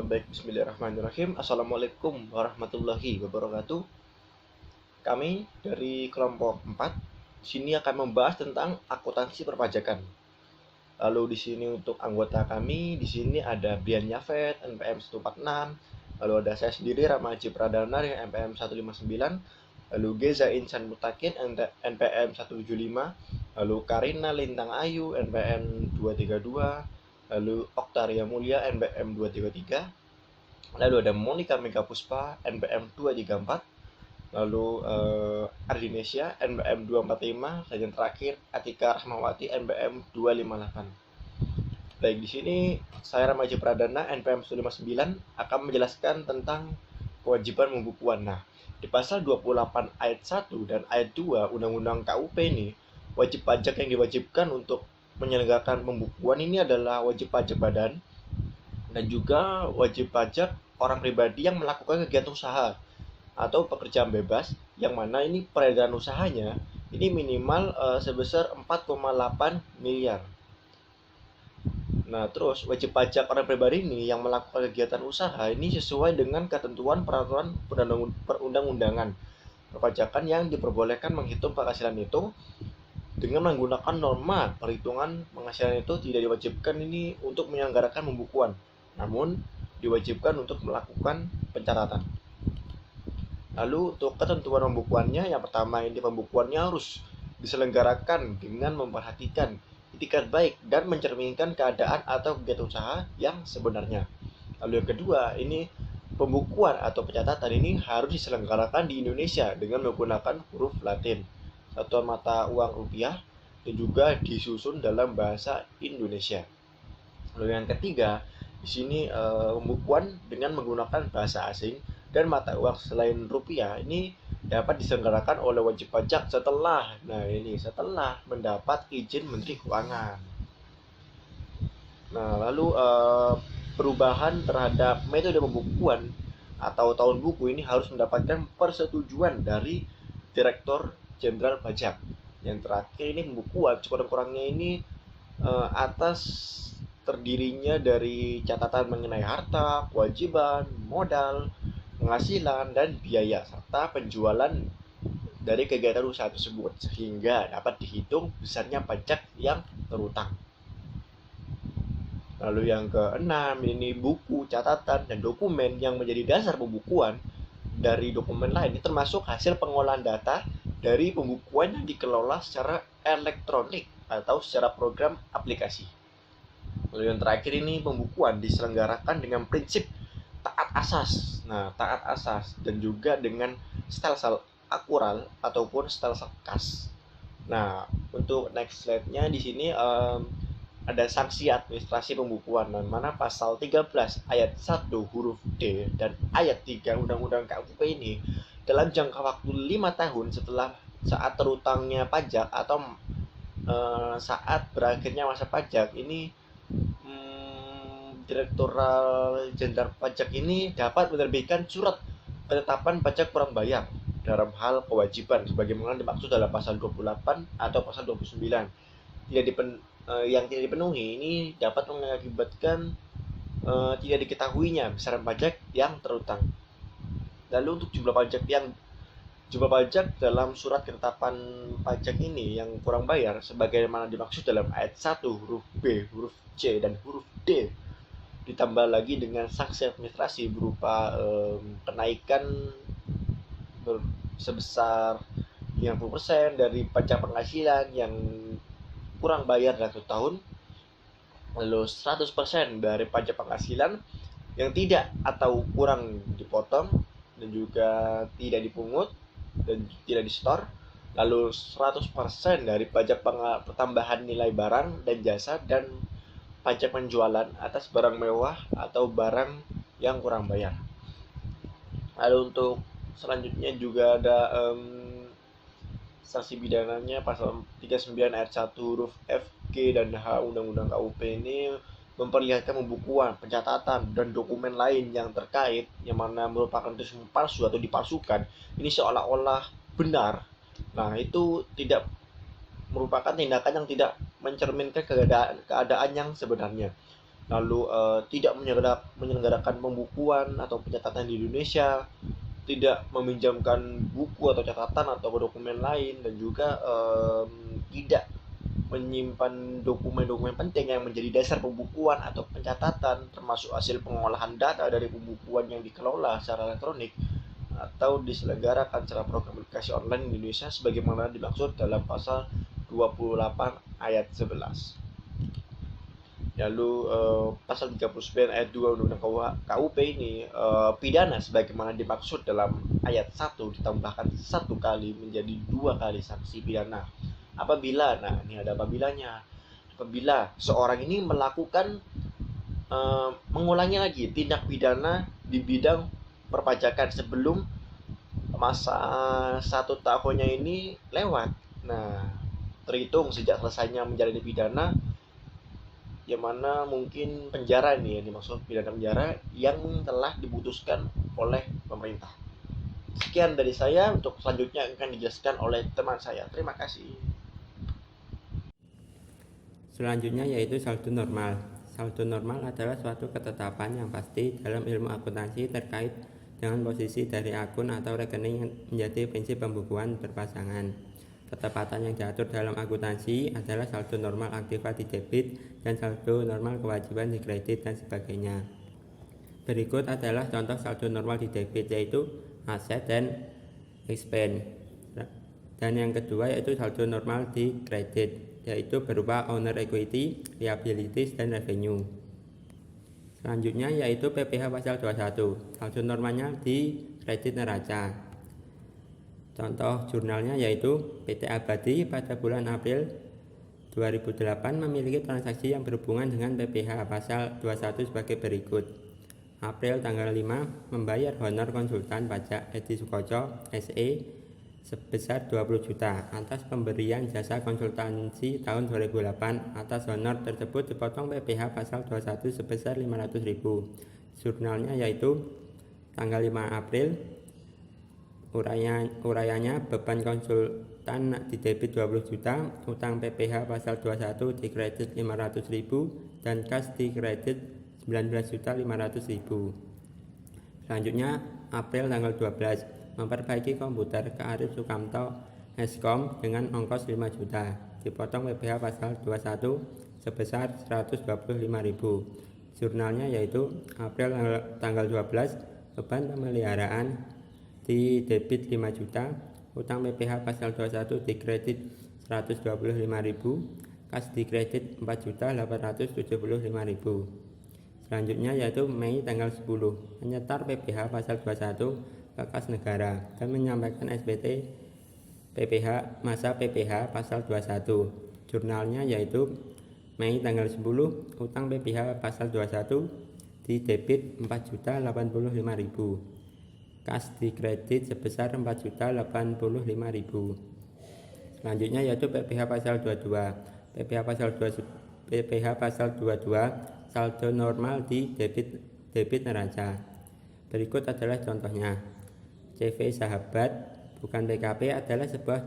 Baik, bismillahirrahmanirrahim. Assalamualaikum warahmatullahi wabarakatuh. Kami dari kelompok 4 sini akan membahas tentang akuntansi perpajakan. Lalu di sini untuk anggota kami, di sini ada Brian Yafet, NPM 146. Lalu ada saya sendiri, Ramaji Pradana yang NPM 159. Lalu Geza Insan Mutakin, NPM 175. Lalu Karina Lintang Ayu, NPM 232. Lalu Oktaria Mulia, NPM 233. Lalu ada Monica Mega Puspa, NPM 234. Lalu Ardinesia, NPM 245. Dan yang terakhir Atika Rahmawati, NPM 258. Baik, di sini saya Ramaji Pradana, NPM 159, akan menjelaskan tentang kewajiban pembukuan. Nah, di pasal 28 ayat 1 dan ayat 2 Undang-Undang KUP ini, wajib pajak yang diwajibkan untuk menyelenggarakan pembukuan ini adalah wajib pajak badan dan juga wajib pajak orang pribadi yang melakukan kegiatan usaha atau pekerjaan bebas, yang mana ini peredaran usahanya ini minimal sebesar 4,8 miliar. Nah, terus wajib pajak orang pribadi ini yang melakukan kegiatan usaha ini sesuai dengan ketentuan peraturan perundang-undangan perpajakan yang diperbolehkan menghitung penghasilan itu dengan menggunakan norma perhitungan penghasilan itu tidak diwajibkan ini untuk menyelenggarakan pembukuan, namun diwajibkan untuk melakukan pencatatan. Lalu untuk ketentuan pembukuannya, yang pertama ini pembukuannya harus diselenggarakan dengan memperhatikan itikat baik dan mencerminkan keadaan atau kegiatan usaha yang sebenarnya. Lalu yang kedua, ini pembukuan atau pencatatan ini harus diselenggarakan di Indonesia dengan menggunakan huruf Latin, satuan mata uang rupiah, dan juga disusun dalam bahasa Indonesia. Lalu yang ketiga, di sini pembukuan dengan menggunakan bahasa asing dan mata uang selain rupiah ini dapat diselenggarakan oleh wajib pajak setelah mendapat izin Menteri Keuangan. Nah, lalu perubahan terhadap metode pembukuan atau tahun buku ini harus mendapatkan persetujuan dari Direktur Jenderal Pajak. Yang terakhir ini pembukuan sekurang-kurangnya ini atas terdirinya dari catatan mengenai harta, kewajiban, modal, penghasilan, dan biaya, serta penjualan dari kegiatan usaha tersebut, sehingga dapat dihitung besarnya pajak yang terutang. Lalu yang keenam, ini buku, catatan, dan dokumen yang menjadi dasar pembukuan dari dokumen lain ini termasuk hasil pengolahan data dari pembukuan yang dikelola secara elektronik atau secara program aplikasi. Lalu yang terakhir ini pembukuan diselenggarakan dengan prinsip taat asas. Nah, taat asas dan juga dengan style akural ataupun style kas. Nah, untuk next slide-nya di sini ada sanksi administrasi pembukuan, dan mana pasal 13 ayat 1 huruf D dan ayat 3 Undang-Undang KUP ini dalam jangka waktu 5 tahun setelah saat terutangnya pajak atau saat berakhirnya masa pajak ini, Direktorat Jenderal Pajak ini dapat menerbitkan surat penetapan pajak kurang bayar dalam hal kewajiban sebagaimana dimaksud dalam pasal 28 atau pasal 29. Yang tidak dipenuhi ini dapat mengakibatkan tidak diketahuinya besaran pajak yang terutang. Lalu untuk jumlah pajak dalam surat ketetapan pajak ini yang kurang bayar sebagaimana dimaksud dalam ayat 1 huruf B, huruf C, dan huruf D, ditambah lagi dengan sanksi administrasi berupa kenaikan sebesar 50% dari pajak penghasilan yang kurang bayar dalam 1 tahun, lalu 100% dari pajak penghasilan yang tidak atau kurang dipotong dan juga tidak dipungut dan tidak disetor, lalu 100% dari pajak pertambahan nilai barang dan jasa, dan pajak penjualan atas barang mewah atau barang yang kurang bayar. Lalu untuk selanjutnya juga ada sanksi pidananya pasal 39 ayat 1 huruf F, G, dan H Undang-Undang KUP ini memperlihatkan pembukuan, pencatatan, dan dokumen lain yang terkait yang mana merupakan dokumen palsu atau dipalsukan ini seolah-olah benar. Nah, itu tidak merupakan tindakan yang tidak mencerminkan keadaan yang sebenarnya. lalu tidak menyelenggarakan pembukuan atau pencatatan di Indonesia, tidak meminjamkan buku atau catatan atau dokumen lain, dan juga tidak menyimpan dokumen-dokumen penting yang menjadi dasar pembukuan atau pencatatan, termasuk hasil pengolahan data dari pembukuan yang dikelola secara elektronik atau diselenggarakan secara program aplikasi online di Indonesia sebagaimana dimaksud dalam pasal 28 ayat 11. Lalu pasal 39 ayat 2 Undang-Undang KUP ini pidana sebagaimana dimaksud dalam ayat 1 ditambahkan 1 kali menjadi 2 kali sanksi pidana. Apabila, nah ini ada apabilanya, apabila seorang ini melakukan mengulangi lagi tindak pidana di bidang perpajakan sebelum masa 1 tahunnya ini lewat. Nah, terhitung sejak selesainya menjalani pidana, yang mana mungkin penjara ini ya, dimaksud pidana penjara yang telah diputuskan oleh pemerintah. Sekian dari saya, untuk selanjutnya akan dijelaskan oleh teman saya. Terima kasih. Selanjutnya yaitu saldo normal. Saldo normal adalah suatu ketetapan yang pasti dalam ilmu akuntansi terkait dengan posisi dari akun atau rekening yang menjadi prinsip pembukuan berpasangan. Ketepatan yang diatur dalam akuntansi adalah saldo normal aktifat di debit dan saldo normal kewajiban di kredit dan sebagainya. Berikut adalah contoh saldo normal di debit, yaitu aset dan expense. Dan yang kedua yaitu saldo normal di kredit, yaitu berupa owner equity, liabilities, dan revenue. Selanjutnya yaitu PPh pasal 21. Saldo normalnya di kredit neraca. Contoh jurnalnya yaitu PT Abadi pada bulan April 2008 memiliki transaksi yang berhubungan dengan PPh pasal 21 sebagai berikut. April tanggal 5 membayar honor konsultan pajak Edi Sukoco SE sebesar 20 juta atas pemberian jasa konsultansi tahun 2008. Atas honor tersebut dipotong PPh pasal 21 sebesar 500.000. Jurnalnya yaitu tanggal 5 April. Urayanya beban konsultan di debit 20 juta, utang PPh pasal 21 di kredit 500.000 dan kas di kredit 19.500.000. Selanjutnya April tanggal 12 memperbaiki komputer ke Arif Sukamto Eskom dengan ongkos 5 juta, dipotong PPh pasal 21 sebesar 125.000. Jurnalnya yaitu April tanggal 12 beban pemeliharaan di debit 5 juta, utang PPh pasal 21 di kredit 125.000, kas di kredit 4.875.000. Selanjutnya yaitu Mei tanggal 10 menyetor PPh pasal 21 ke kas negara dan menyampaikan SPT PPh masa PPh pasal 21. Jurnalnya yaitu Mei tanggal 10 utang PPh pasal 21 di debit 4.085.000. Kas di kredit sebesar 4.085.000. Selanjutnya yaitu PPh pasal 22. PPh pasal 22 saldo normal di debit neraca. Berikut adalah contohnya. CV Sahabat bukan PKP adalah sebuah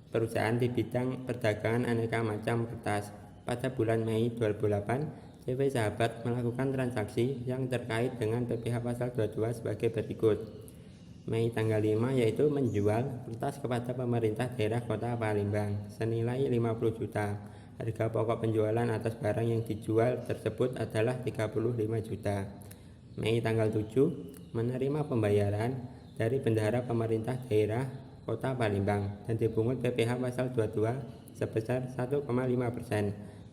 perusahaan di bidang perdagangan aneka macam kertas. Pada bulan Mei 2008, CV Sahabat melakukan transaksi yang terkait dengan PPh pasal 22 sebagai berikut. Mei tanggal 5 yaitu menjual kertas kepada pemerintah daerah Kota Palembang senilai 50 juta. Harga pokok penjualan atas barang yang dijual tersebut adalah 35 juta. Mei tanggal 7 menerima pembayaran dari bendahara pemerintah daerah Kota Palembang dan dipungut PPh pasal 22 sebesar 1,5%.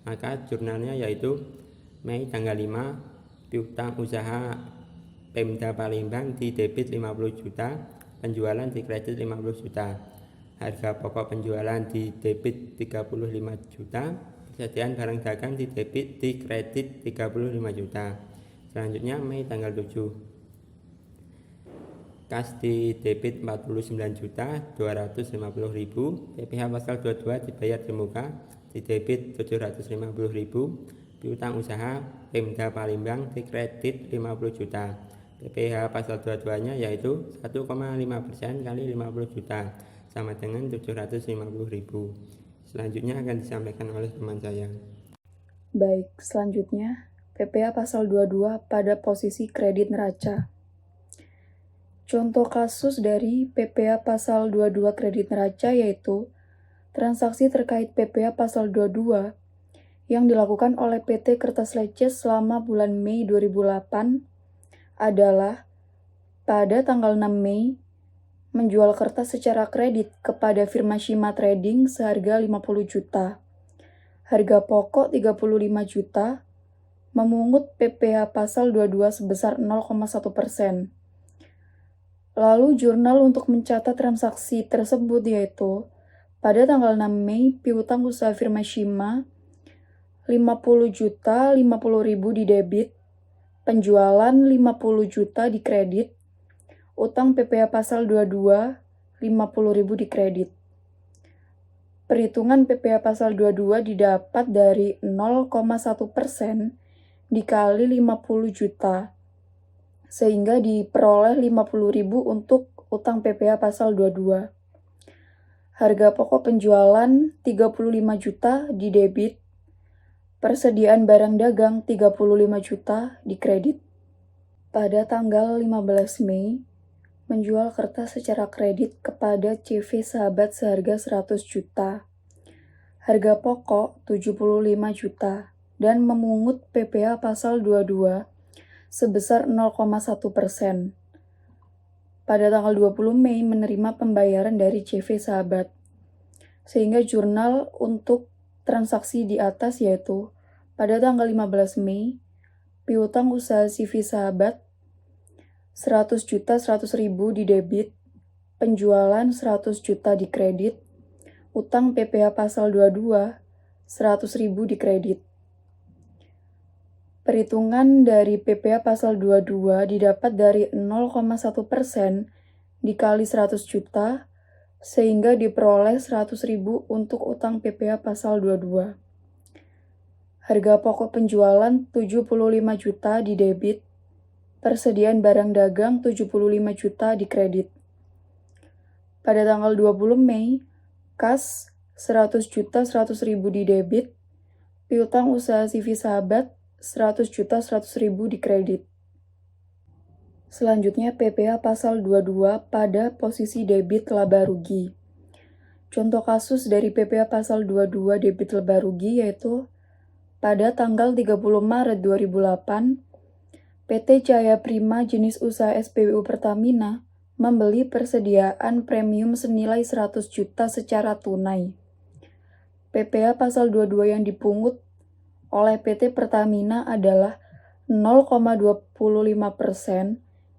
Maka jurnalnya yaitu Mei tanggal 5 piutang usaha Pemda Palembang di debit 50 juta, penjualan di kredit 50 juta. Harga pokok penjualan di debit 35 juta, persediaan barang dagang di debit di kredit 35 juta. Selanjutnya Mei tanggal 7. Kas di debit 49 juta 250.000, PPh pasal 22 dibayar di muka, di debit 750.000, piutang usaha Pemda Palembang di kredit 50 juta. PPh pasal 22-nya yaitu 1,5% kali 50 juta sama dengan 750.000. Selanjutnya akan disampaikan oleh teman saya. Baik, selanjutnya PPA pasal 22 pada posisi kredit neraca. Contoh kasus dari PPA pasal 22 kredit neraca yaitu transaksi terkait PPA pasal 22 yang dilakukan oleh PT Kertas Leces selama bulan Mei 2008 adalah pada tanggal 6 Mei menjual kertas secara kredit kepada firma Shima Trading seharga 50 juta. Harga pokok 35 juta, memungut PPh pasal 22 sebesar 0,1%. Lalu jurnal untuk mencatat transaksi tersebut yaitu pada tanggal 6 Mei piutang usaha firma Shima 50 juta 50.000 di debit, penjualan 50 juta di kredit, utang PPh pasal 22 50.000 di kredit. Perhitungan PPh pasal 22 didapat dari 0,1% dikali 50 juta sehingga diperoleh 50.000 untuk utang PPh pasal 22. Harga pokok penjualan 35 juta di debit, persediaan barang dagang 35 juta di kredit. Pada tanggal 15 Mei, menjual kertas secara kredit kepada CV Sahabat seharga 100 juta. Harga pokok 75 juta dan memungut PPh pasal 22 sebesar 0,1%. Pada tanggal 20 Mei menerima pembayaran dari CV Sahabat. Sehingga jurnal untuk transaksi di atas yaitu pada tanggal 15 Mei piutang usaha CV Sahabat 100 juta 100.000 di debit, penjualan 100 juta di kredit, utang PPh pasal 22 100.000 di kredit. Perhitungan dari PPh pasal 22 didapat dari 0,1% dikali 100 juta sehingga diperoleh 100.000 untuk utang PPh pasal 22. Harga pokok penjualan 75 juta di debit, persediaan barang dagang 75 juta di kredit. Pada tanggal 20 Mei, kas 100 juta 100.000 di debit, piutang usaha CV Sahabat 100 juta 100.000 di kredit. Selanjutnya PPh pasal 22 pada posisi debit laba rugi. Contoh kasus dari PPh pasal 22 debit laba rugi yaitu pada tanggal 30 Maret 2008, PT Cahaya Prima jenis usaha SPBU Pertamina membeli persediaan premium senilai 100 juta secara tunai. PPh pasal 22 yang dipungut oleh PT Pertamina adalah 0,25%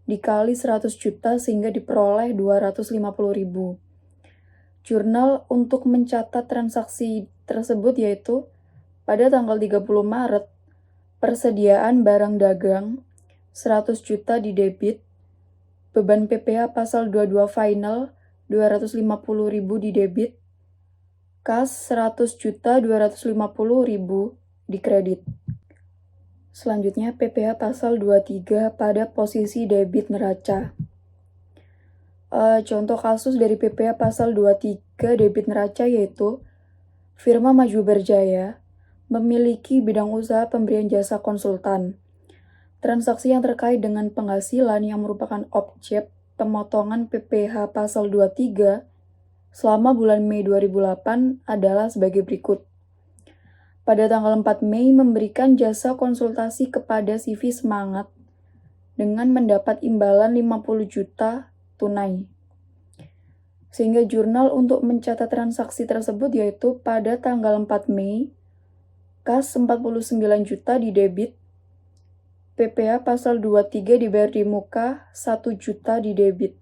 dikali 100 juta sehingga diperoleh 250.000. Jurnal untuk mencatat transaksi tersebut yaitu pada tanggal 30 Maret, persediaan barang dagang 100 juta di debit, beban PPh pasal 22 final 250.000 di debit, kas 100 juta 250.000 di kredit. Selanjutnya PPh pasal 23 pada posisi debit neraca. Contoh kasus dari PPh pasal 23 debit neraca yaitu firma Maju Berjaya memiliki bidang usaha pemberian jasa konsultan. Transaksi yang terkait dengan penghasilan yang merupakan objek pemotongan PPh pasal 23 selama bulan Mei 2008 adalah sebagai berikut. Pada tanggal 4 Mei memberikan jasa konsultasi kepada CV Semangat dengan mendapat imbalan 50 juta tunai. Sehingga jurnal untuk mencatat transaksi tersebut yaitu pada tanggal 4 Mei, kas 49 juta di debit, PPh pasal 23 dibayar di muka 1 juta di debit.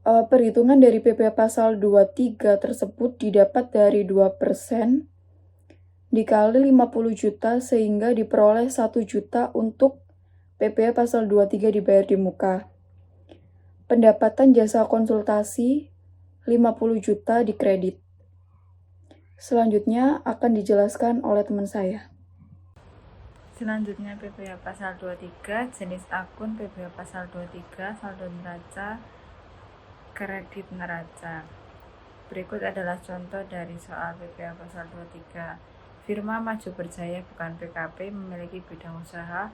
Perhitungan dari PPh pasal 23 tersebut didapat dari 2% dikali 50 juta sehingga diperoleh 1 juta untuk PPh pasal 23 dibayar di muka. Pendapatan jasa konsultasi 50 juta di kredit. Selanjutnya akan dijelaskan oleh teman saya. Selanjutnya PPh pasal 23, jenis akun PPh pasal 23, saldo neraca, kredit neraca. Berikut adalah contoh dari soal PPh pasal 23. Firma Maju Berjaya bukan PKP memiliki bidang usaha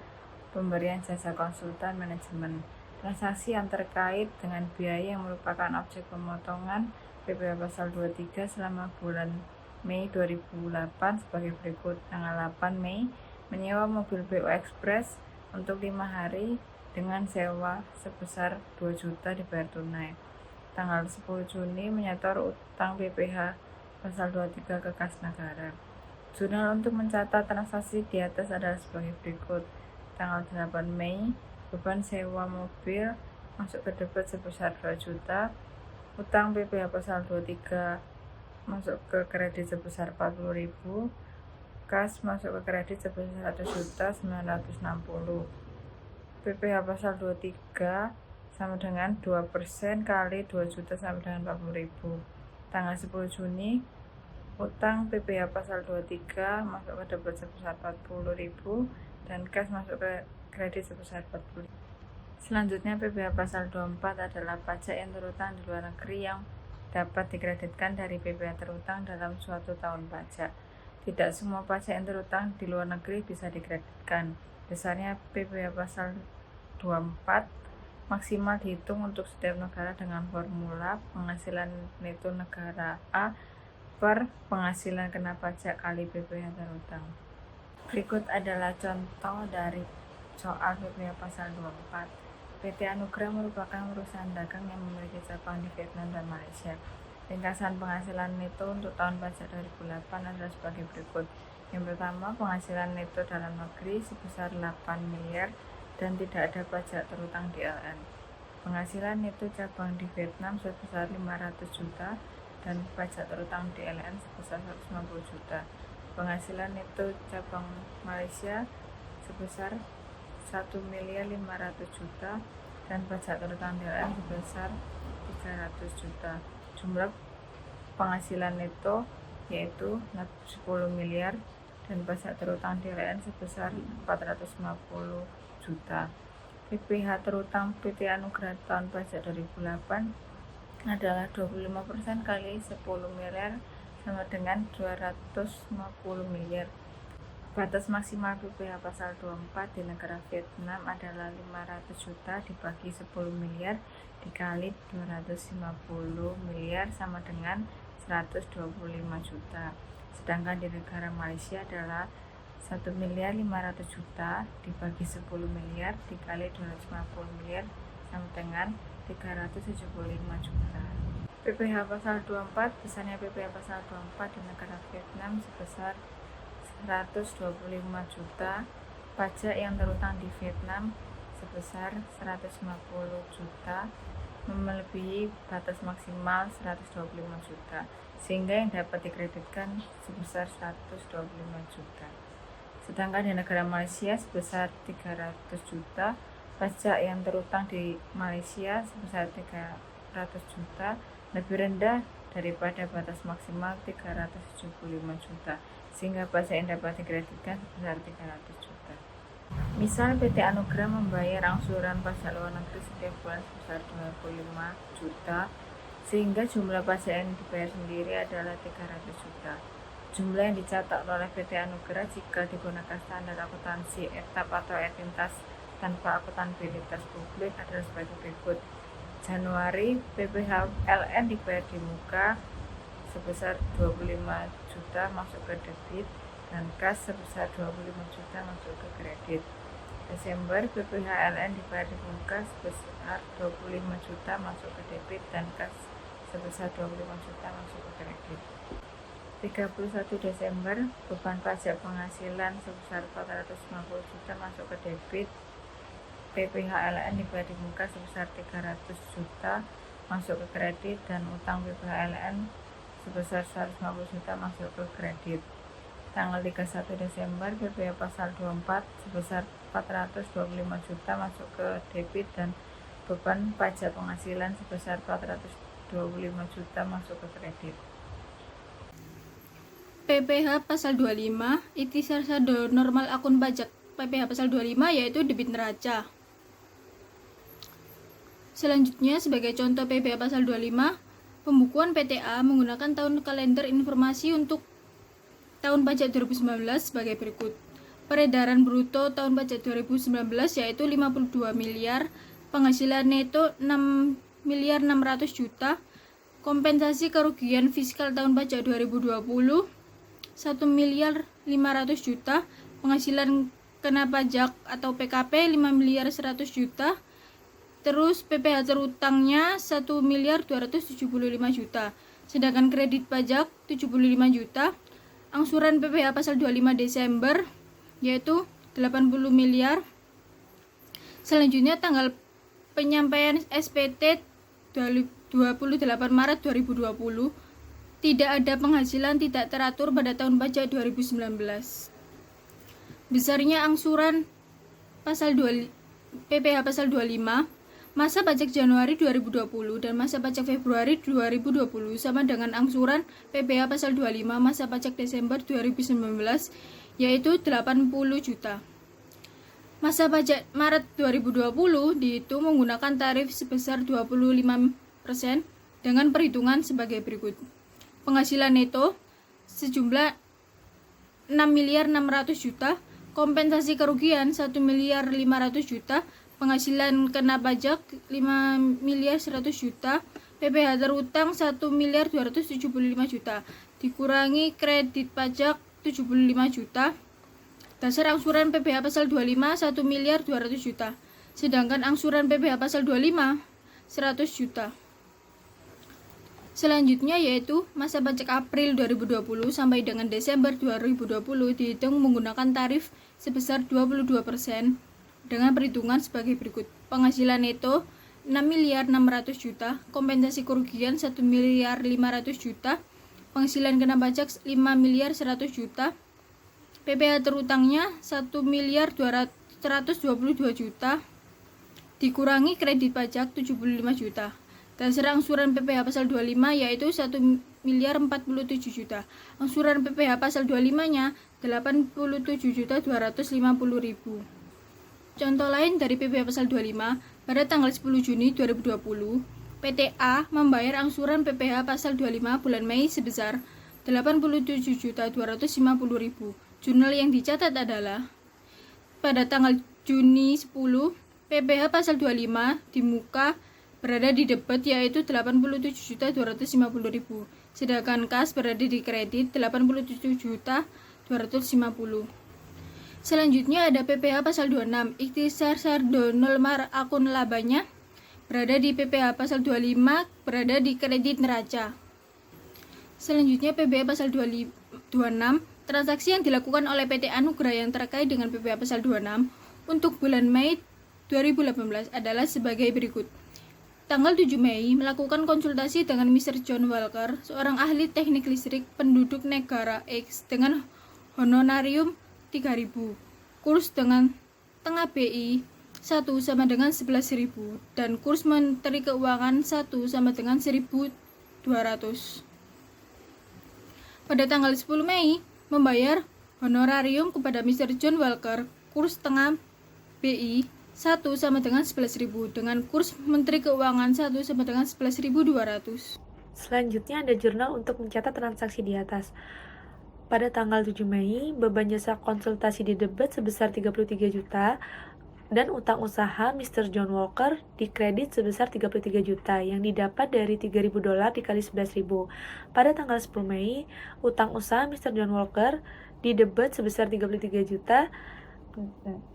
pemberian jasa konsultan manajemen. Transaksi yang terkait dengan biaya yang merupakan objek pemotongan PPh Pasal 23 selama bulan Mei 2008 sebagai berikut. Tanggal 8 Mei, menyewa mobil BO Express untuk 5 hari dengan sewa sebesar 2 juta dibayar tunai. Tanggal 10 Juni, menyetor utang PPh Pasal 23 ke kas negara. Jurnal untuk mencatat transaksi di atas adalah sebagai berikut. Tanggal 8 Mei, beban sewa mobil masuk ke debit sebesar 2 juta, utang PPh Pasal 23 masuk ke kredit sebesar 40.000, kas masuk ke kredit sebesar 1.960. PPh Pasal 23 sama dengan 2% kali 2 juta sama dengan 40.000. Tanggal 10 Juni, utang PPh Pasal 23 masuk ke debit sebesar 40.000 dan kas masuk ke kredit sebesar 40.000. Selanjutnya, PPh Pasal 24 adalah pajak yang terutang di luar negeri yang dapat dikreditkan dari PPh terutang dalam suatu tahun pajak. Tidak semua pajak yang terutang di luar negeri bisa dikreditkan. Besarnya PPh Pasal 24 maksimal dihitung untuk setiap negara dengan formula penghasilan neto negara A per penghasilan kena pajak kali PPh terutang. Berikut adalah contoh dari soal PPh Pasal 24. PT Anugrah merupakan perusahaan dagang yang memiliki cabang di Vietnam dan Malaysia. Ringkasan penghasilan neto untuk tahun pajak 2008 adalah sebagai berikut. Yang pertama, penghasilan neto dalam negeri sebesar 8 miliar dan tidak ada pajak terutang di LN. Penghasilan neto cabang di Vietnam sebesar 500 juta dan pajak terutang di LN sebesar 150 juta. Penghasilan neto cabang Malaysia sebesar 1.500.000 juta dan pajak terutang di LN sebesar 300 juta. Jumlah penghasilan neto yaitu 10 miliar dan pajak terutang di LN sebesar 450 juta. PPh terutang PT Anugrah tahun pajak 2008 adalah 25% kali 10 miliar sama dengan 250 miliar. Batas maksimal PPh Pasal 24 di negara Vietnam adalah 500 juta dibagi 10 miliar dikali 250 miliar sama dengan 125 juta. Sedangkan di negara Malaysia adalah 1.500.000 juta dibagi 10 miliar dikali 250 miliar sama dengan 375 juta. PPh Pasal 24, besarnya PPh Pasal 24 di negara Vietnam sebesar 125 juta, pajak yang terutang di Vietnam sebesar 150 juta, melebihi batas maksimal 125 juta, sehingga yang dapat dikreditkan sebesar 125 juta. Sedangkan di negara Malaysia sebesar 300 juta, pajak yang terutang di Malaysia sebesar 300 juta, lebih rendah daripada batas maksimal 375 juta, sehingga pajak yang dapat dikreditkan sebesar 300 juta. Misal PT Anugrah membayar angsuran pajak luar negeri setiap bulan sebesar 25 juta, sehingga jumlah pajak yang dibayar sendiri adalah 300 juta. Jumlah yang dicatat oleh PT Anugrah jika digunakan standar akuntansi etap atau etintas tanpa akuntabilitas publik adalah sebagai berikut. Januari, PPh LN dibayar di muka sebesar 25 juta masuk ke debit dan kas sebesar 25 juta masuk ke kredit. Desember, PPh LN dibayar di muka sebesar 25 juta masuk ke debit dan kas sebesar 25 juta masuk ke kredit. 31 Desember, beban pajak penghasilan sebesar 450 juta masuk ke debit. PPh LN dibayar di muka sebesar 300 juta masuk ke kredit dan utang PPh LN sebesar 150 juta masuk ke kredit. Tanggal 31 Desember, PPh Pasal 24 sebesar 425 juta masuk ke debit dan beban pajak penghasilan sebesar 425 juta masuk ke kredit. PPh Pasal 25, ikhtisar saldo normal akun pajak PPh Pasal 25 yaitu debit neraca. Selanjutnya, sebagai contoh PPh Pasal 25, pembukuan PTA menggunakan tahun kalender informasi untuk tahun pajak 2019 sebagai berikut. Peredaran bruto tahun pajak 2019 yaitu 52 miliar, penghasilan neto 6 miliar 600 juta, kompensasi kerugian fiskal tahun pajak 2020 1 miliar 500 juta, penghasilan kena pajak atau PKP 5 miliar 100 juta, terus PPh terutangnya 1 miliar 275 juta, sedangkan kredit pajak 75 juta, angsuran PPh pasal 25 Desember yaitu 80 miliar. Selanjutnya tanggal penyampaian SPT 28 Maret 2020, tidak ada penghasilan tidak teratur pada tahun pajak 2019. Besarnya angsuran pasal 2 PPh pasal 25, masa pajak Januari 2020 dan masa pajak Februari 2020 sama dengan angsuran PPh pasal 25 masa pajak Desember 2019 yaitu 80 juta. Masa pajak Maret 2020 dihitung menggunakan tarif sebesar 25% dengan perhitungan sebagai berikut. Penghasilan neto sejumlah 6 miliar 600 juta, kompensasi kerugian 1 miliar 500 juta, penghasilan kena pajak 5 miliar 100 juta, PPh terutang 1 miliar 275 juta, dikurangi kredit pajak 75 juta, dasar angsuran PPh pasal 25 1 miliar 200 juta, sedangkan angsuran PPh pasal 25 100 juta. Selanjutnya yaitu masa pajak April 2020 sampai dengan Desember 2020 dihitung menggunakan tarif sebesar 22% dengan perhitungan sebagai berikut. Penghasilan neto 6 miliar 600 juta, kompensasi kerugian 1 miliar 500 juta, penghasilan kena pajak 5 miliar 100 juta, PPh terutangnya 1 miliar 122 juta, dikurangi kredit pajak 75 juta. Dasar angsuran PPh pasal 25 yaitu 1 miliar 47 juta. Angsuran PPh pasal 25-nya 87 juta 250 ribu. Contoh lain dari PPh pasal 25, pada tanggal 10 Juni 2020, PTA membayar angsuran PPh pasal 25 bulan Mei sebesar 87 juta 250 ribu. Jurnal yang dicatat adalah pada tanggal Juni 10, PPh pasal 25 di muka berada di debit yaitu 87 juta 250 ribu, sedangkan kas berada di kredit 87 juta 250. Selanjutnya ada PPh pasal 26, ikhtisar saldo normal akun labanya berada di PPh pasal 25 berada di kredit neraca. Selanjutnya PPh pasal 26, transaksi yang dilakukan oleh PT Anugrah yang terkait dengan PPh pasal 26 untuk bulan Mei 2018 adalah sebagai berikut. Tanggal 7 Mei melakukan konsultasi dengan Mr. John Walker, seorang ahli teknik listrik penduduk negara X dengan honorarium 3.000. Kurs dengan tengah BI 1 sama dengan 11.000 dan kurs Menteri Keuangan 1 sama dengan 1.200. Pada tanggal 10 Mei membayar honorarium kepada Mr. John Walker, kurs tengah BI 1 sama dengan 11.000 dengan kurs Menteri Keuangan 1 sama dengan 11.200. Selanjutnya ada jurnal untuk mencatat transaksi di atas. Pada tanggal 7 Mei, beban jasa konsultasi di debit sebesar 33 juta dan utang usaha Mr. John Walker dikredit sebesar 33 juta yang didapat dari $3.000 dikali 11.000. Pada tanggal 10 Mei, utang usaha Mr. John Walker di debit sebesar 33 juta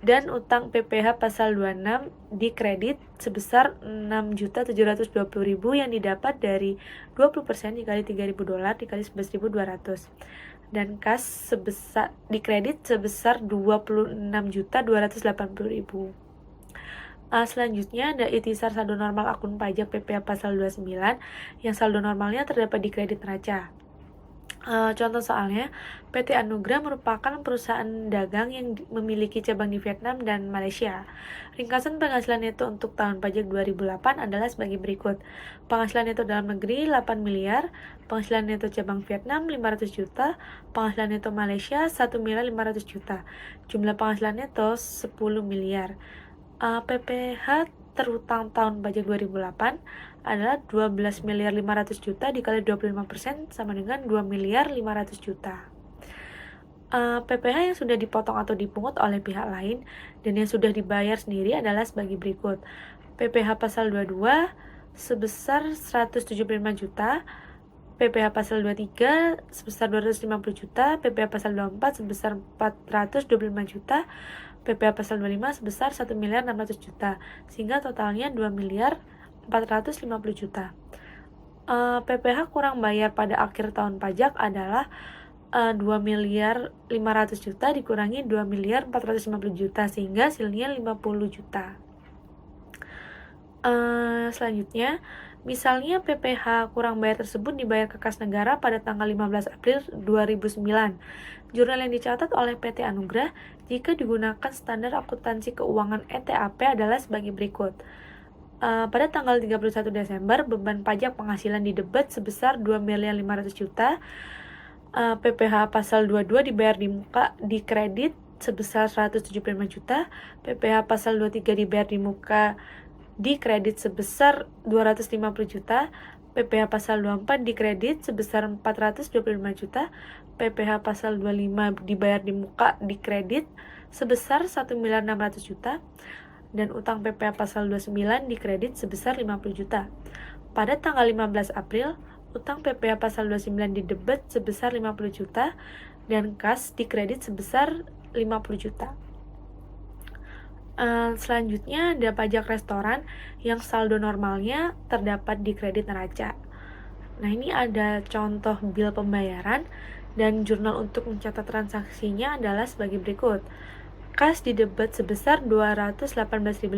dan utang PPh pasal 26 dikredit sebesar 6.720.000 yang didapat dari 20% dikali $3.000 dikali 11.200 dan kas sebesar dikredit sebesar 26.280.000. Selanjutnya ada ikhtisar saldo normal akun pajak PPh pasal 29 yang saldo normalnya terdapat di kredit neraca. Contoh soalnya, PT Anugrah merupakan perusahaan dagang yang memiliki cabang di Vietnam dan Malaysia. Ringkasan penghasilan neto untuk tahun pajak 2008 adalah sebagai berikut. Penghasilan neto dalam negeri 8 miliar, penghasilan neto cabang Vietnam 500 juta, penghasilan neto Malaysia 1 miliar 500 juta. Jumlah penghasilan neto 10 miliar. PPh terutang tahun pajak 2008 adalah 12 miliar 500 juta dikali 25% sama dengan 2 miliar 500 juta. PPh yang sudah dipotong atau dipungut oleh pihak lain dan yang sudah dibayar sendiri adalah sebagai berikut. PPh pasal 22 sebesar 175 juta, PPh pasal 23 sebesar 250 juta, PPh pasal 24 sebesar 425 juta, PPh pasal 25 sebesar 1 miliar 600 juta, sehingga totalnya 2 miliar 450 juta. PPh kurang bayar pada akhir tahun pajak adalah 2 miliar 500 juta dikurangi 2 miliar 450 juta, sehingga hasilnya 50 juta. Selanjutnya, misalnya PPh kurang bayar tersebut dibayar ke kas negara pada tanggal 15 April 2009. Jurnal yang dicatat oleh PT Anugrah jika digunakan standar akuntansi keuangan ETAP adalah sebagai berikut. Pada tanggal 31 Desember, beban pajak penghasilan didebat sebesar 2 miliar 500 juta. PPh pasal 22 dibayar di muka di kredit sebesar 175 juta, PPh pasal 23 dibayar di muka di kredit sebesar 250 juta, PPh pasal 24 di kredit sebesar 425 juta, PPh pasal 25 dibayar di muka di kredit sebesar 1 miliar 600 juta, dan utang PPh pasal 29 di kredit sebesar 50 juta. Pada tanggal 15 April, utang PPh pasal 29 didebat sebesar 50 juta dan kas di kredit sebesar 50 juta. Selanjutnya ada pajak restoran yang saldo normalnya terdapat di kredit neraca. Nah, ini ada contoh bil pembayaran dan jurnal untuk mencatat transaksinya adalah sebagai berikut. Kas didebat sebesar 218.500,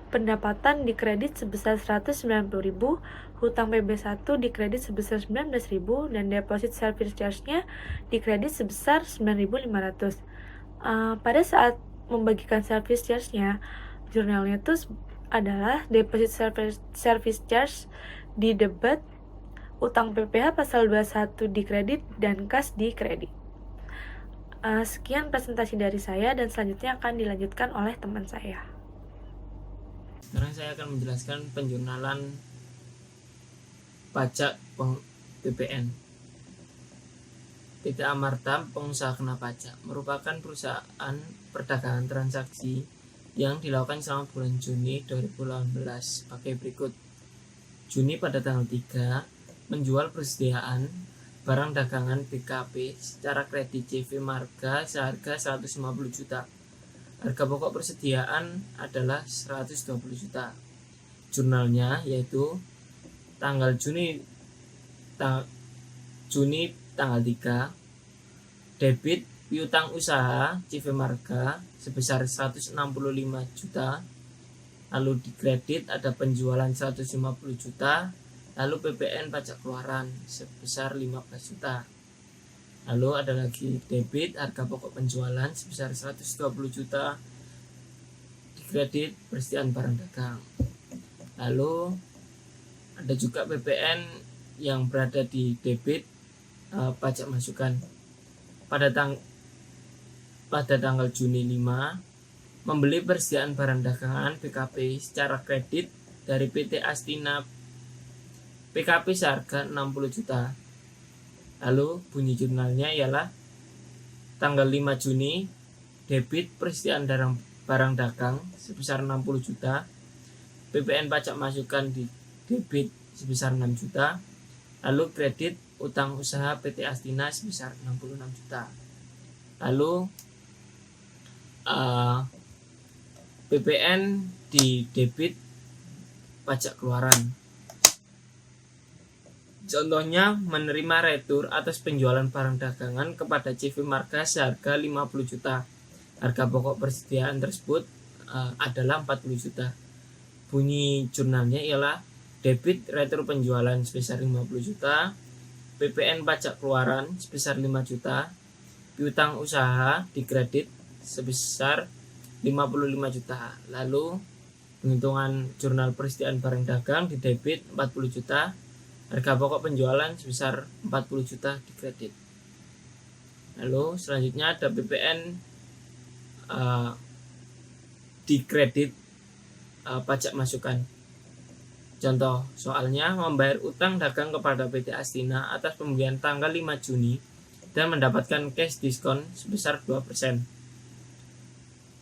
pendapatan di kredit sebesar 190.000, hutang PB1 di kredit sebesar 19.000, dan deposit service charge-nya di kredit sebesar 9.500. Pada saat membagikan service charge-nya, jurnalnya itu adalah deposit service charge di debat, utang PPh pasal 21 di kredit, dan kas di kredit. Sekian presentasi dari saya dan selanjutnya akan dilanjutkan oleh teman saya. Sekarang saya akan menjelaskan penjurnalan pajak BPN. PT Amarta Pengusaha Kena Pajak merupakan perusahaan perdagangan transaksi yang dilakukan selama bulan Juni 2018 pakai berikut. Juni pada tanggal 3 menjual persediaan barang dagangan BKP secara kredit CV Marga seharga 150 juta. Harga pokok persediaan adalah 120 juta. Jurnalnya yaitu tanggal Juni tanggal 3, debit piutang usaha CV Marga sebesar 165 juta, lalu di kredit ada penjualan 150 juta, lalu PPN pajak keluaran sebesar 15 juta. Lalu ada lagi debit harga pokok penjualan sebesar 120 juta, di kredit persediaan barang dagang. Lalu ada juga PPN yang berada di debit pajak masukan. Pada tanggal Juni 5 membeli persediaan barang dagangan BKP secara kredit dari PT Astina PKP seharga 60 juta. Lalu bunyi jurnalnya ialah tanggal 5 Juni debit persediaan barang dagang sebesar 60 juta, PPN pajak masukan di debit sebesar 6 juta, lalu kredit utang usaha PT Astina sebesar 66 juta. Lalu PPN di debit pajak keluaran. Contohnya menerima retur atas penjualan barang dagangan kepada CV Marga seharga 50 juta. Harga pokok persediaan tersebut adalah 40 juta. Bunyi jurnalnya ialah debit retur penjualan sebesar 50 juta, PPN pajak keluaran sebesar 5 juta, piutang usaha di kredit sebesar 55 juta. Lalu penghitungan jurnal persediaan barang dagang di debit 40 juta, harga pokok penjualan sebesar 40 juta di kredit. Lalu selanjutnya ada PPN di kredit pajak masukan. Contoh soalnya membayar utang dagang kepada PT Astina atas pembelian tanggal 5 Juni dan mendapatkan cash diskon sebesar 2%.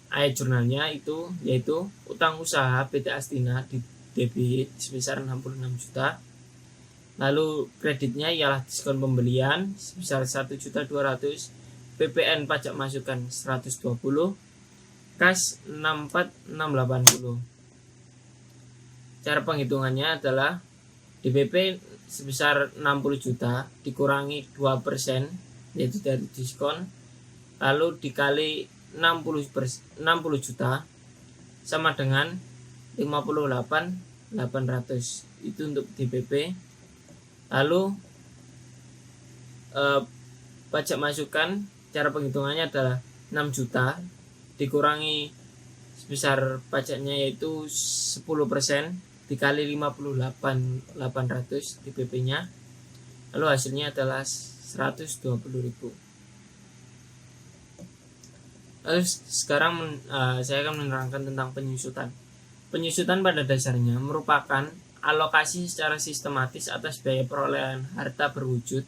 Ayat jurnalnya itu yaitu utang usaha PT Astina di debit sebesar 66 juta. Lalu kreditnya ialah diskon pembelian sebesar 1.200.000, PPN pajak masukan 120, kas 64680. Cara penghitungannya adalah DPP sebesar 60 juta dikurangi 2% yaitu dari diskon, lalu dikali 60 juta sama dengan 58.800. Itu untuk DPP. Lalu pajak masukan, cara penghitungannya adalah 6 juta dikurangi sebesar pajaknya yaitu 10% dikali 58.800 DPP-nya, lalu hasilnya adalah 120.000. Lalu sekarang saya akan menerangkan tentang penyusutan. Penyusutan pada dasarnya merupakan alokasi secara sistematis atas biaya perolehan harta berwujud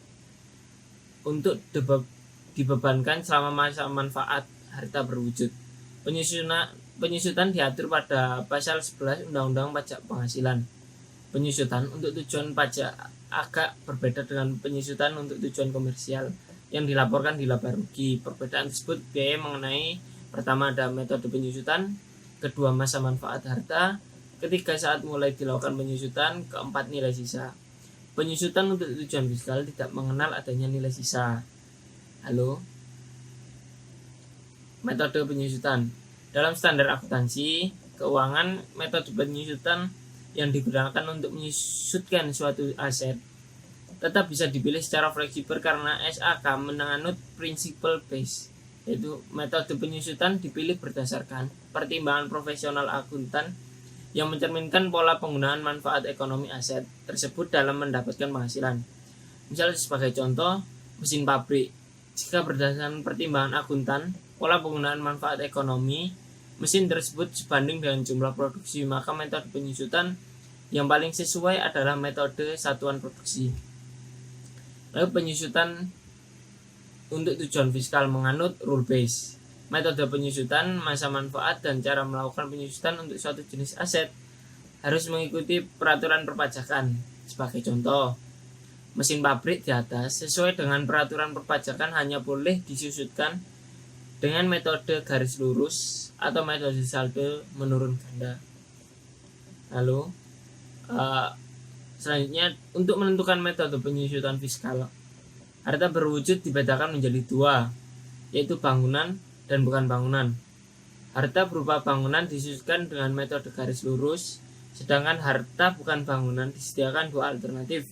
untuk dibebankan selama masa manfaat harta berwujud. Penyusutan diatur pada pasal 11 Undang-Undang Pajak Penghasilan. Penyusutan untuk tujuan pajak agak berbeda dengan penyusutan untuk tujuan komersial yang dilaporkan di laba rugi. Perbedaan tersebut biaya mengenai pertama ada metode penyusutan, kedua masa manfaat harta, ketiga saat mulai dilakukan penyusutan, keempat nilai sisa. Penyusutan untuk tujuan fiskal tidak mengenal adanya nilai sisa. Halo. Metode penyusutan. Dalam standar akuntansi keuangan, metode penyusutan yang digunakan untuk menyusutkan suatu aset tetap bisa dipilih secara fleksibel karena SAK menganut principle base, yaitu metode penyusutan dipilih berdasarkan pertimbangan profesional akuntan yang mencerminkan pola penggunaan manfaat ekonomi aset tersebut dalam mendapatkan penghasilan. Misalnya sebagai contoh, mesin pabrik. Jika berdasarkan pertimbangan akuntan, pola penggunaan manfaat ekonomi mesin tersebut sebanding dengan jumlah produksi, maka metode penyusutan yang paling sesuai adalah metode satuan produksi. Lalu penyusutan untuk tujuan fiskal menganut rule base. Metode penyusutan, masa manfaat, dan cara melakukan penyusutan untuk suatu jenis aset harus mengikuti peraturan perpajakan. Sebagai contoh, mesin pabrik di atas sesuai dengan peraturan perpajakan hanya boleh disusutkan dengan metode garis lurus atau metode saldo menurun ganda. Lalu selanjutnya, untuk menentukan metode penyusutan fiskal, harta berwujud dibedakan menjadi dua, yaitu bangunan dan bukan bangunan. Harta berupa bangunan disusutkan dengan metode garis lurus, sedangkan harta bukan bangunan disediakan dua alternatif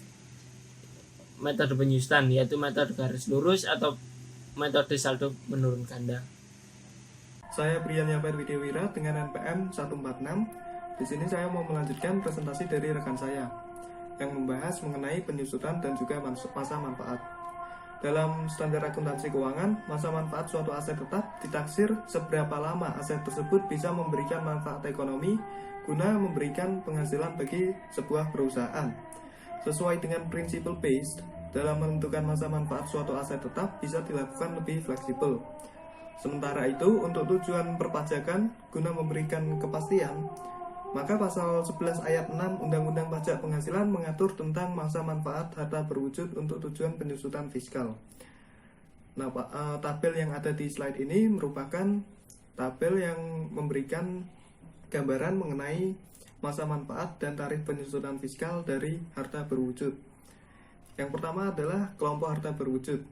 metode penyusutan, yaitu metode garis lurus atau metode saldo menurun ganda. Saya Brian Yaper Widewira dengan NPM 146. Di sini saya mau melanjutkan presentasi dari rekan saya yang membahas mengenai penyusutan dan juga masa manfaat. Dalam standar akuntansi keuangan, masa manfaat suatu aset tetap ditaksir seberapa lama aset tersebut bisa memberikan manfaat ekonomi guna memberikan penghasilan bagi sebuah perusahaan. Sesuai dengan principle based, dalam menentukan masa manfaat suatu aset tetap bisa dilakukan lebih fleksibel. Sementara itu, untuk tujuan perpajakan guna memberikan kepastian, maka pasal 11 ayat 6 Undang-Undang Pajak Penghasilan mengatur tentang masa manfaat harta berwujud untuk tujuan penyusutan fiskal. Nah, tabel yang ada di slide ini merupakan tabel yang memberikan gambaran mengenai masa manfaat dan tarif penyusutan fiskal dari harta berwujud. Yang pertama adalah kelompok harta berwujud.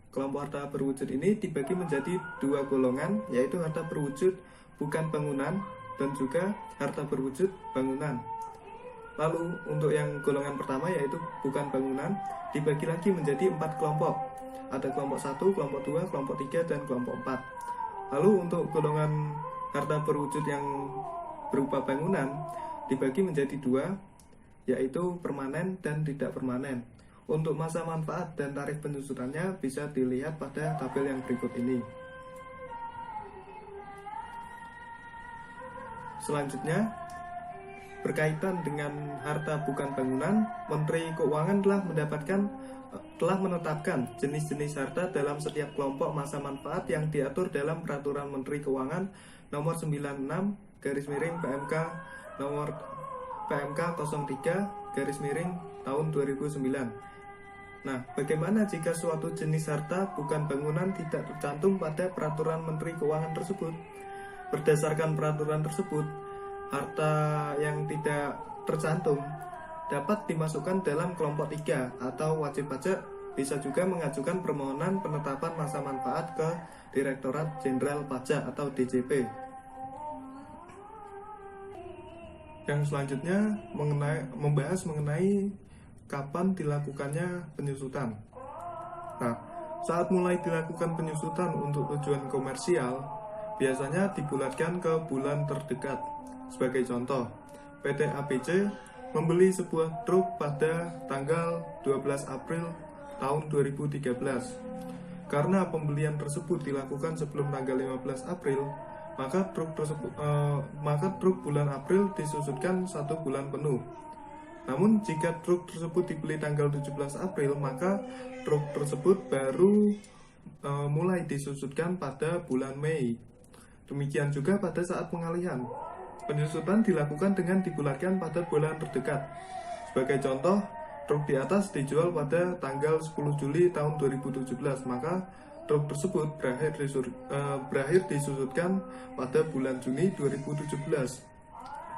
Kelompok harta berwujud ini dibagi menjadi dua golongan, yaitu harta berwujud bukan bangunan dan juga harta berwujud bangunan. Lalu untuk yang golongan pertama yaitu bukan bangunan dibagi lagi menjadi 4 kelompok. Ada kelompok 1, kelompok 2, kelompok 3, dan kelompok 4. Lalu untuk golongan harta berwujud yang berupa bangunan dibagi menjadi 2, yaitu permanen dan tidak permanen. Untuk masa manfaat dan tarif penyusutannya bisa dilihat pada tabel yang berikut ini. Selanjutnya, berkaitan dengan harta bukan bangunan, Menteri Keuangan telah mendapatkan telah menetapkan jenis-jenis harta dalam setiap kelompok masa manfaat yang diatur dalam Peraturan Menteri Keuangan Nomor 96 garis miring PMK Nomor PMK 03 garis miring tahun 2009. Nah, bagaimana jika suatu jenis harta bukan bangunan tidak tercantum pada Peraturan Menteri Keuangan tersebut? Berdasarkan peraturan tersebut, harta yang tidak tercantum dapat dimasukkan dalam kelompok 3 atau wajib pajak bisa juga mengajukan permohonan penetapan masa manfaat ke Direktorat Jenderal Pajak atau DJP. Yang selanjutnya membahas mengenai kapan dilakukannya penyusutan. Nah, saat mulai dilakukan penyusutan untuk tujuan komersial, biasanya dibulatkan ke bulan terdekat. Sebagai contoh, PT ABC membeli sebuah truk pada tanggal 12 April tahun 2013. Karena pembelian tersebut dilakukan sebelum tanggal 15 April, maka truk bulan April disusutkan 1 bulan penuh. Namun jika truk tersebut dibeli tanggal 17 April, maka truk tersebut baru mulai disusutkan pada bulan Mei. Demikian juga pada saat pengalihan. Penyusutan dilakukan dengan dibulatkan pada bulan terdekat. Sebagai contoh, truk di atas dijual pada tanggal 10 Juli tahun 2017, maka truk tersebut berakhir disusutkan pada bulan Juni 2017.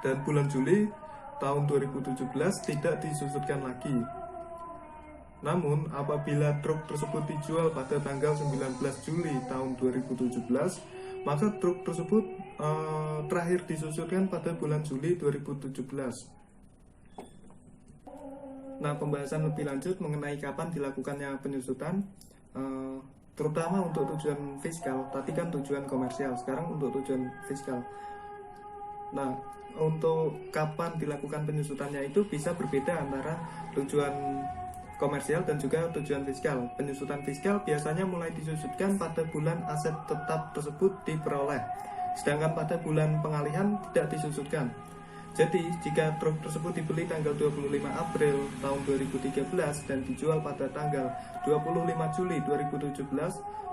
Dan bulan Juli tahun 2017 tidak disusutkan lagi. Namun, apabila truk tersebut dijual pada tanggal 19 Juli tahun 2017, maka truk tersebut terakhir disusutkan pada bulan Juli 2017. Nah, pembahasan lebih lanjut mengenai kapan dilakukannya penyusutan, terutama untuk tujuan fiskal. Tadi kan tujuan komersial, sekarang untuk tujuan fiskal. Nah, untuk kapan dilakukan penyusutannya itu bisa berbeda antara tujuan komersial dan juga tujuan fiskal. Penyusutan fiskal biasanya mulai disusutkan pada bulan aset tetap tersebut diperoleh, sedangkan pada bulan pengalihan tidak disusutkan. Jadi, jika truk tersebut dibeli tanggal 25 April tahun 2013 dan dijual pada tanggal 25 Juli 2017,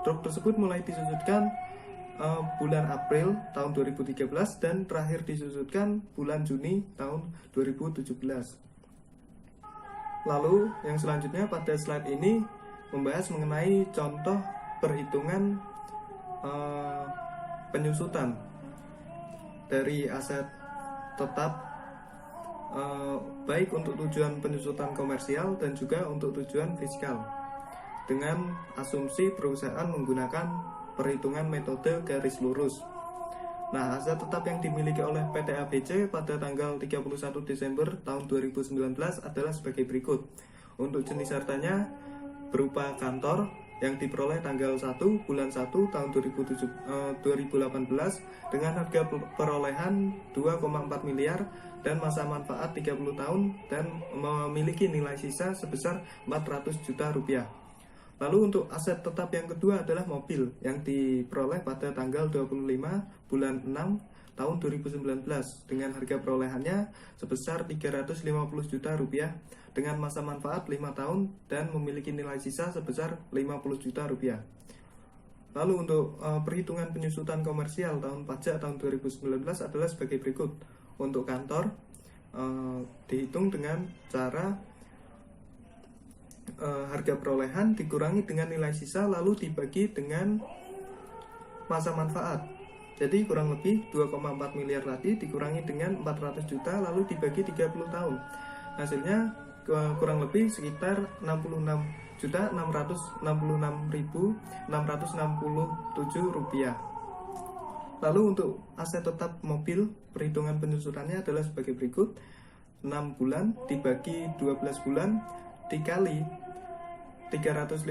truk tersebut mulai disusutkan bulan April tahun 2013 dan terakhir disusutkan bulan Juni tahun 2017. Lalu yang selanjutnya pada slide ini membahas mengenai contoh perhitungan penyusutan dari aset tetap, baik untuk tujuan penyusutan komersial dan juga untuk tujuan fiskal, dengan asumsi perusahaan menggunakan perhitungan metode garis lurus. Nah, aset tetap yang dimiliki oleh PT ABC pada tanggal 31 Desember tahun 2019 adalah sebagai berikut. Untuk jenis hartanya berupa kantor yang diperoleh tanggal 1 bulan 1 tahun 2018 dengan harga perolehan 2,4 miliar dan masa manfaat 30 tahun dan memiliki nilai sisa sebesar 400 juta rupiah. Lalu untuk aset tetap yang kedua adalah mobil yang diperoleh pada tanggal 25 bulan 6 tahun 2019 dengan harga perolehannya sebesar 350 juta rupiah dengan masa manfaat 5 tahun dan memiliki nilai sisa sebesar 50 juta rupiah. Lalu untuk perhitungan penyusutan komersial tahun pajak tahun 2019 adalah sebagai berikut. Untuk kantor dihitung dengan cara harga perolehan dikurangi dengan nilai sisa lalu dibagi dengan masa manfaat. Jadi kurang lebih 2,4 miliar tadi dikurangi dengan 400 juta lalu dibagi 30 tahun. Hasilnya kurang lebih sekitar 66.666.667 rupiah. Lalu untuk aset tetap mobil, perhitungan penyusutannya adalah sebagai berikut. 6 bulan dibagi 12 bulan dikali 350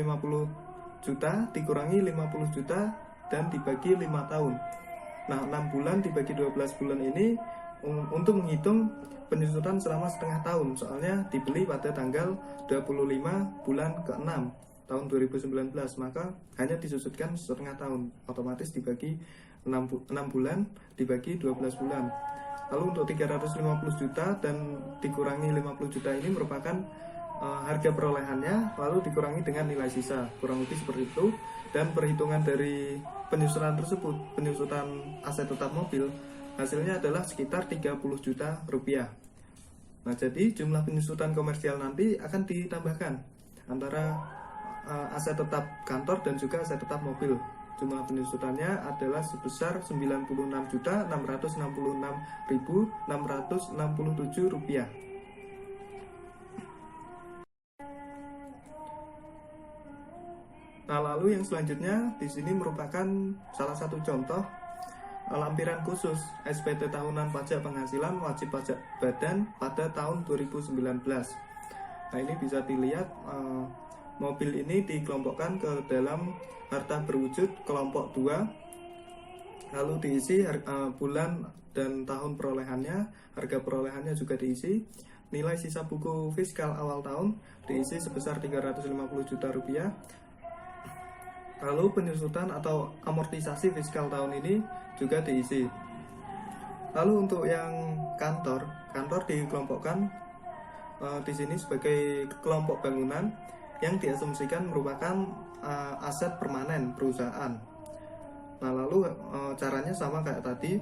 juta dikurangi 50 juta dan dibagi 5 tahun. Nah, 6 bulan dibagi 12 bulan ini untuk menghitung penyusutan selama setengah tahun. Soalnya dibeli pada tanggal 25 bulan ke-6 tahun 2019, maka hanya disusutkan setengah tahun. Otomatis dibagi 6 bulan dibagi 12 bulan. Lalu untuk 350 juta dan dikurangi 50 juta ini merupakan harga perolehannya lalu dikurangi dengan nilai sisa, kurang lebih seperti itu. Dan perhitungan dari penyusutan tersebut, penyusutan aset tetap mobil, hasilnya adalah sekitar 30 juta rupiah. Nah, jadi jumlah penyusutan komersial nanti akan ditambahkan antara aset tetap kantor dan juga aset tetap mobil. Jumlah penyusutannya adalah sebesar 96.666.667 rupiah. Nah, lalu yang selanjutnya di sini merupakan salah satu contoh lampiran khusus SPT tahunan pajak penghasilan wajib pajak badan pada tahun 2019. Nah, ini bisa dilihat mobil ini dikelompokkan ke dalam harta berwujud kelompok 2, lalu diisi bulan dan tahun perolehannya, harga perolehannya juga diisi, nilai sisa buku fiskal awal tahun diisi sebesar 350 juta rupiah. Lalu penyusutan atau amortisasi fiskal tahun ini juga diisi. Lalu untuk yang kantor dikelompokkan di sini sebagai kelompok bangunan yang diasumsikan merupakan aset permanen perusahaan. Nah, lalu caranya sama kayak tadi,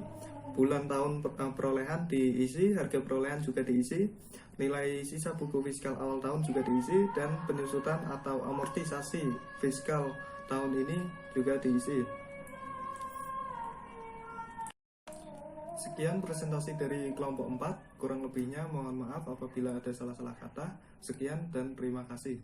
bulan tahun perolehan diisi, harga perolehan juga diisi, nilai sisa buku fiskal awal tahun juga diisi, dan penyusutan atau amortisasi fiskal tahun ini juga diisi. Sekian presentasi dari kelompok 4, kurang lebihnya mohon maaf apabila ada salah-salah kata. Sekian dan terima kasih.